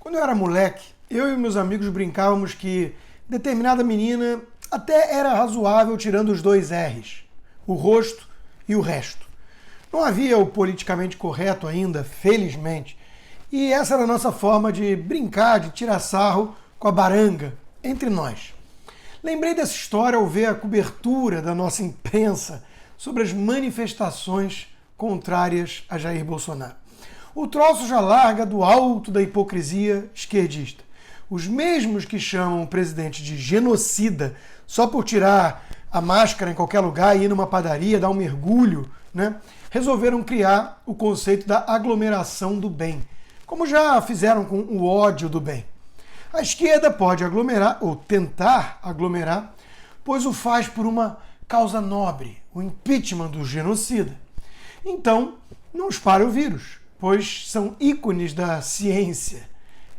Quando eu era moleque, eu e meus amigos brincávamos que determinada menina até era razoável tirando os dois R's, o rosto e o resto. Não havia o politicamente correto ainda, felizmente, e essa era a nossa forma de brincar, de tirar sarro com a baranga entre nós. Lembrei dessa história ao ver a cobertura da nossa imprensa sobre as manifestações contrárias a Jair Bolsonaro. O troço já larga do alto da hipocrisia esquerdista. Os mesmos que chamam o presidente de genocida só por tirar a máscara em qualquer lugar e ir numa padaria, dar um mergulho, resolveram criar o conceito da aglomeração do bem, como já fizeram com o ódio do bem. A esquerda pode aglomerar, ou tentar aglomerar, pois o faz por uma causa nobre, o impeachment do genocida. Então, não espalha o vírus, pois são ícones da ciência.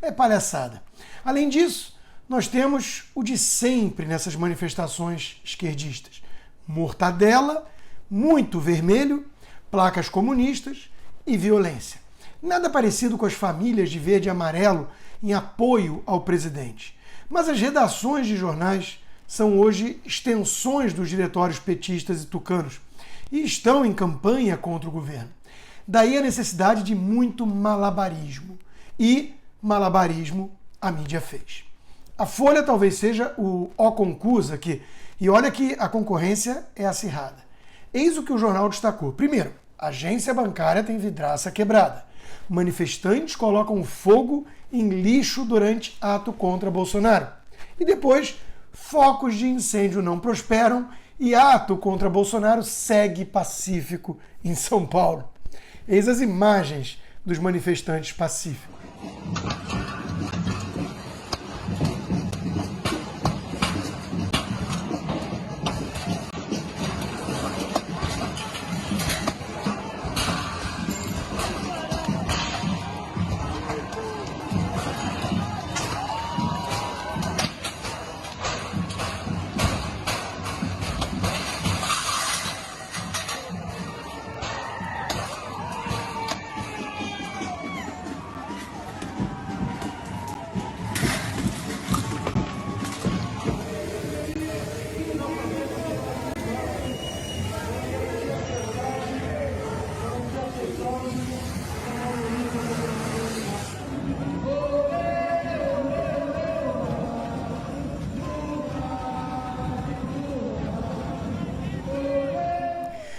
É palhaçada. Além disso, nós temos o de sempre nessas manifestações esquerdistas. Mortadela, muito vermelho, placas comunistas e violência. Nada parecido com as famílias de verde e amarelo em apoio ao presidente. Mas as redações de jornais são hoje extensões dos diretórios petistas e tucanos e estão em campanha contra o governo. Daí a necessidade de muito malabarismo. E malabarismo a mídia fez. A Folha talvez seja o ó concurso aqui. E olha que a concorrência é acirrada. Eis o que o jornal destacou. Primeiro, agência bancária tem vidraça quebrada. Manifestantes colocam fogo em lixo durante ato contra Bolsonaro. E depois, focos de incêndio não prosperam e ato contra Bolsonaro segue pacífico em São Paulo. Eis as imagens dos manifestantes pacíficos.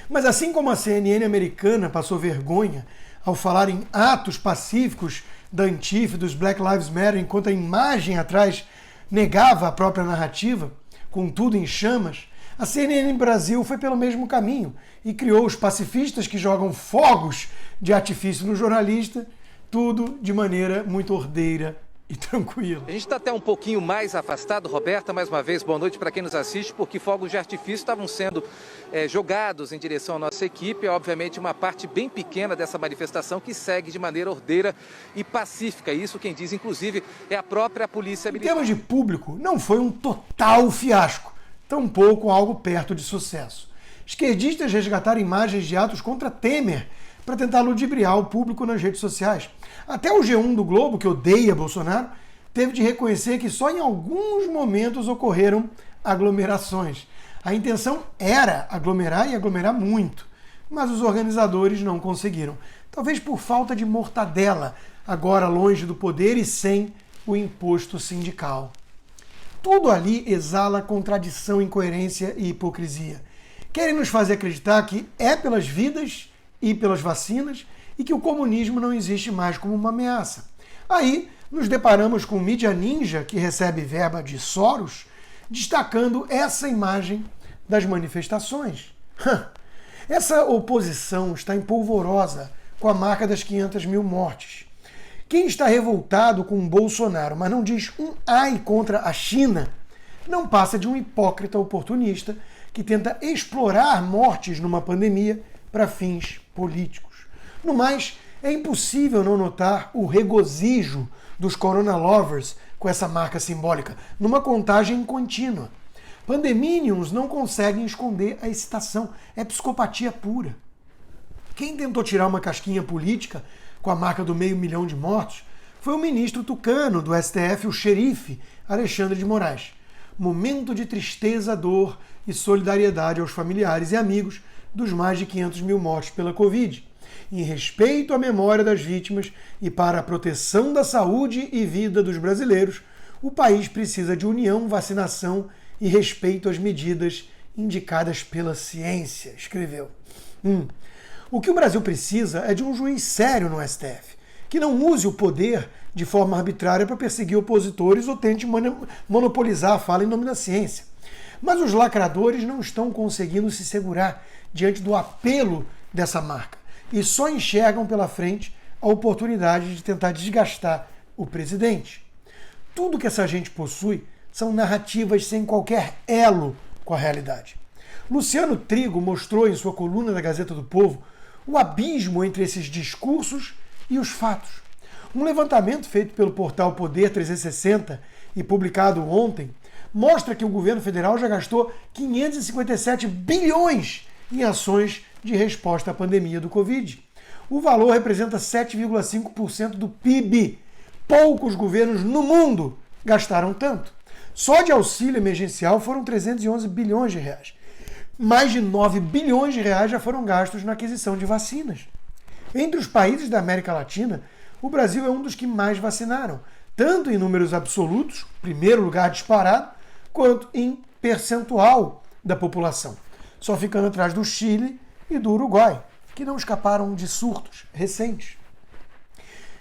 Mas assim como a CNN americana passou vergonha ao falar em atos pacíficos da Antifa e dos Black Lives Matter, enquanto a imagem atrás negava a própria narrativa, com tudo em chamas, a CNN Brasil foi pelo mesmo caminho e criou os pacifistas que jogam fogos de artifício no jornalista, tudo de maneira muito ordeira e tranquila. A gente está até um pouquinho mais afastado, Roberta, mais uma vez, boa noite para quem nos assiste, porque fogos de artifício estavam sendo jogados em direção à nossa equipe, obviamente uma parte bem pequena dessa manifestação que segue de maneira ordeira e pacífica. Isso quem diz, inclusive, é a própria Polícia Militar. Em termos de público, não foi um total fiasco, tampouco algo perto de sucesso. Esquerdistas resgataram imagens de atos contra Temer para tentar ludibriar o público nas redes sociais. Até o G1 do Globo, que odeia Bolsonaro, teve de reconhecer que só em alguns momentos ocorreram aglomerações. A intenção era aglomerar e aglomerar muito, mas os organizadores não conseguiram. Talvez por falta de mortadela, agora longe do poder e sem o imposto sindical. Tudo ali exala contradição, incoerência e hipocrisia. Querem nos fazer acreditar que é pelas vidas e pelas vacinas e que o comunismo não existe mais como uma ameaça. Aí nos deparamos com o mídia ninja, que recebe verba de Soros, destacando essa imagem das manifestações. Essa oposição está empolvorosa com a marca das 500 mil mortes. Quem está revoltado com o Bolsonaro, mas não diz um ai contra a China, não passa de um hipócrita oportunista que tenta explorar mortes numa pandemia para fins políticos. No mais, é impossível não notar o regozijo dos Corona Lovers com essa marca simbólica, numa contagem contínua. Pandeminions não conseguem esconder a excitação, é psicopatia pura. Quem tentou tirar uma casquinha política com a marca do 500 mil de mortos foi o ministro tucano do STF, o xerife Alexandre de Moraes. Momento de tristeza, dor e solidariedade aos familiares e amigos dos mais de 500 mil mortos pela Covid. Em respeito à memória das vítimas e para a proteção da saúde e vida dos brasileiros, o país precisa de união, vacinação e respeito às medidas indicadas pela ciência, escreveu. O que o Brasil precisa é de um juiz sério no STF, que não use o poder de forma arbitrária para perseguir opositores ou tente monopolizar a fala em nome da ciência. Mas os lacradores não estão conseguindo se segurar diante do apelo dessa marca e só enxergam pela frente a oportunidade de tentar desgastar o presidente. Tudo que essa gente possui são narrativas sem qualquer elo com a realidade. Luciano Trigo mostrou em sua coluna da Gazeta do Povo o abismo entre esses discursos e os fatos. Um levantamento feito pelo portal Poder 360 e publicado ontem mostra que o governo federal já gastou 557 bilhões em ações de resposta à pandemia do Covid. O valor representa 7,5% do PIB. Poucos governos no mundo gastaram tanto. Só de auxílio emergencial foram 311 bilhões de reais. Mais de 9 bilhões de reais já foram gastos na aquisição de vacinas. Entre os países da América Latina, o Brasil é um dos que mais vacinaram, tanto em números absolutos, primeiro lugar disparado, quanto em percentual da população, só ficando atrás do Chile e do Uruguai, que não escaparam de surtos recentes.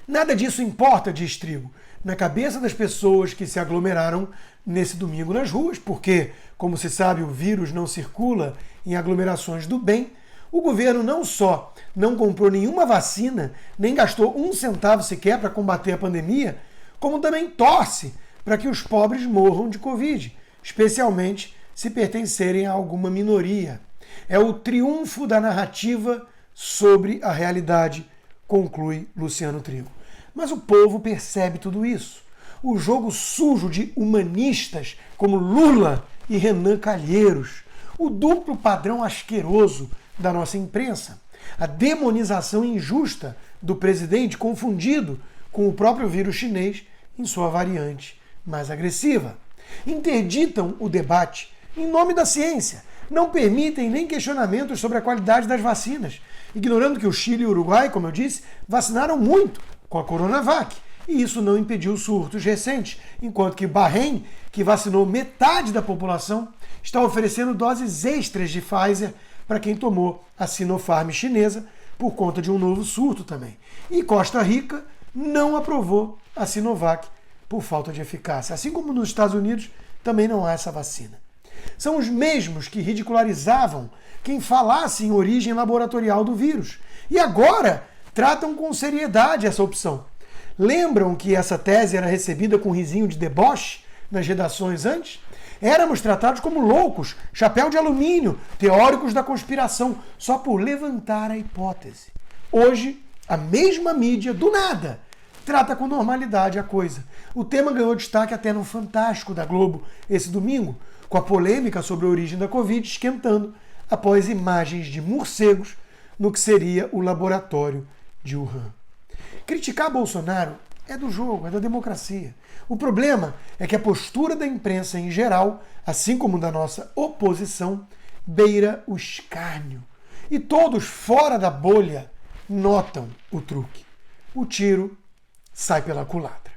Nada disso importa, diz Trigo, na cabeça das pessoas que se aglomeraram nesse domingo nas ruas, porque, como se sabe, o vírus não circula em aglomerações do bem. O governo não só não comprou nenhuma vacina, nem gastou um centavo sequer para combater a pandemia, como também torce para que os pobres morram de Covid, especialmente se pertencerem a alguma minoria. É o triunfo da narrativa sobre a realidade, conclui Luciano Trigo. Mas o povo percebe tudo isso. O jogo sujo de humanistas como Lula e Renan Calheiros, o duplo padrão asqueroso da nossa imprensa, a demonização injusta do presidente confundido com o próprio vírus chinês em sua variante mais agressiva. Interditam o debate em nome da ciência, não permitem nem questionamentos sobre a qualidade das vacinas, ignorando que o Chile e o Uruguai, como eu disse, vacinaram muito com a Coronavac, e isso não impediu surtos recentes, enquanto que Bahrein, que vacinou metade da população, está oferecendo doses extras de Pfizer para quem tomou a Sinopharm chinesa, por conta de um novo surto também. E Costa Rica não aprovou a Sinovac por falta de eficácia. Assim como nos Estados Unidos, também não há essa vacina. São os mesmos que ridicularizavam quem falasse em origem laboratorial do vírus. E agora tratam com seriedade essa opção. Lembram que essa tese era recebida com risinho de deboche nas redações antes? Éramos tratados como loucos, chapéu de alumínio, teóricos da conspiração, só por levantar a hipótese. Hoje, a mesma mídia, do nada, trata com normalidade a coisa. O tema ganhou destaque até no Fantástico da Globo esse domingo, com a polêmica sobre a origem da Covid esquentando após imagens de morcegos no que seria o laboratório de Wuhan. Criticar Bolsonaro é do jogo, é da democracia. O problema é que a postura da imprensa em geral, assim como da nossa oposição, beira o escárnio. E todos fora da bolha notam o truque. O tiro sai pela culatra.